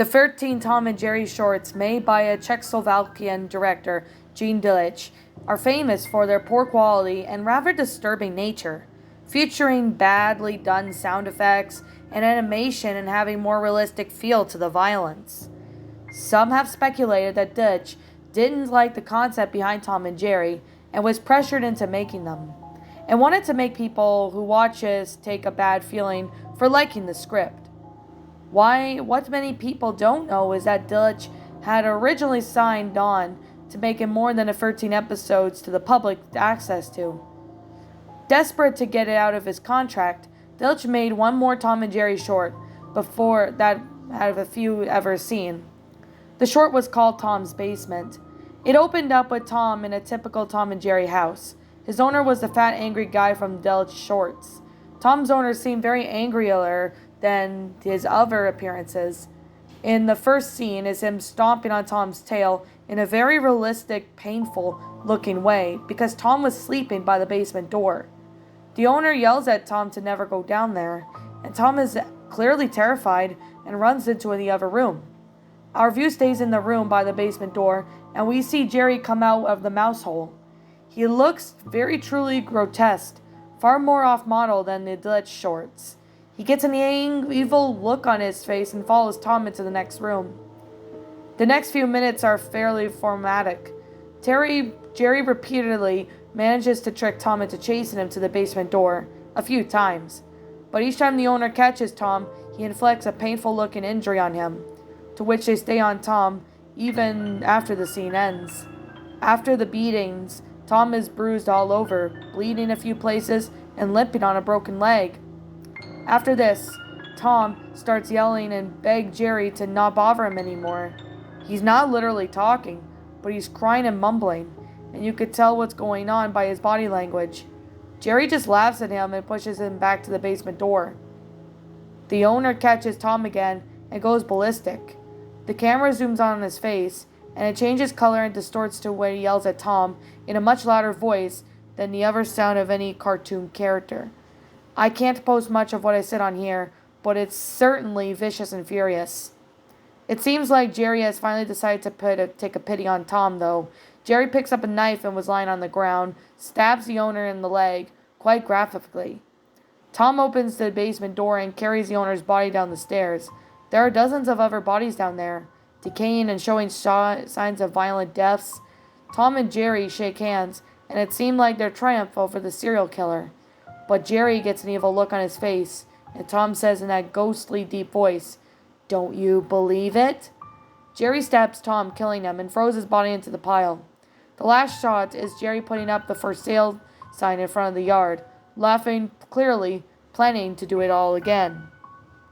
The 13 Tom and Jerry shorts, made by a Czechoslovakian director, Gene Dilic, are famous for their poor quality and rather disturbing nature, featuring badly done sound effects and animation and having more realistic feel to the violence. Some have speculated that Dilic didn't like the concept behind Tom and Jerry and was pressured into making them, and wanted to make people who watch this take a bad feeling for liking the script. What many people don't know is that Dilic had originally signed on to making more than the 13 episodes to the public access to. Desperate to get it out of his contract, Dilic made one more Tom and Jerry short before that out of a few ever seen. The short was called Tom's Basement. It opened up with Tom in a typical Tom and Jerry house. His owner was the fat, angry guy from Dilic's shorts. Tom's owner seemed very angrier than his other appearances. In the first scene is him stomping on Tom's tail in a very realistic, painful-looking way because Tom was sleeping by the basement door. The owner yells at Tom to never go down there, and Tom is clearly terrified and runs into the other room. Our view stays in the room by the basement door, and we see Jerry come out of the mouse hole. He looks very truly grotesque, far more off-model than the Dilic shorts. He gets an evil look on his face and follows Tom into the next room. The next few minutes are fairly formatic. Jerry repeatedly manages to trick Tom into chasing him to the basement door, a few times. But each time the owner catches Tom, he inflicts a painful-looking injury on him, to which they stay on Tom even after the scene ends. After the beatings, Tom is bruised all over, bleeding a few places, and limping on a broken leg. After this, Tom starts yelling and begs Jerry to not bother him anymore. He's not literally talking, but he's crying and mumbling, and you could tell what's going on by his body language. Jerry just laughs at him and pushes him back to the basement door. The owner catches Tom again and goes ballistic. The camera zooms on his face, and it changes color and distorts to when he yells at Tom in a much louder voice than the other sound of any cartoon character. I can't post much of what I said on here, but it's certainly vicious and furious. It seems like Jerry has finally decided to take a pity on Tom, though. Jerry picks up a knife and was lying on the ground, stabs the owner in the leg, quite graphically. Tom opens the basement door and carries the owner's body down the stairs. There are dozens of other bodies down there, decaying and showing signs of violent deaths. Tom and Jerry shake hands, and it seemed like their triumph over the serial killer. But Jerry gets an evil look on his face, and Tom says in that ghostly deep voice, "Don't you believe it?" Jerry stabs Tom, killing him, and throws his body into the pile. The last shot is Jerry putting up the for sale sign in front of the yard, laughing clearly, planning to do it all again.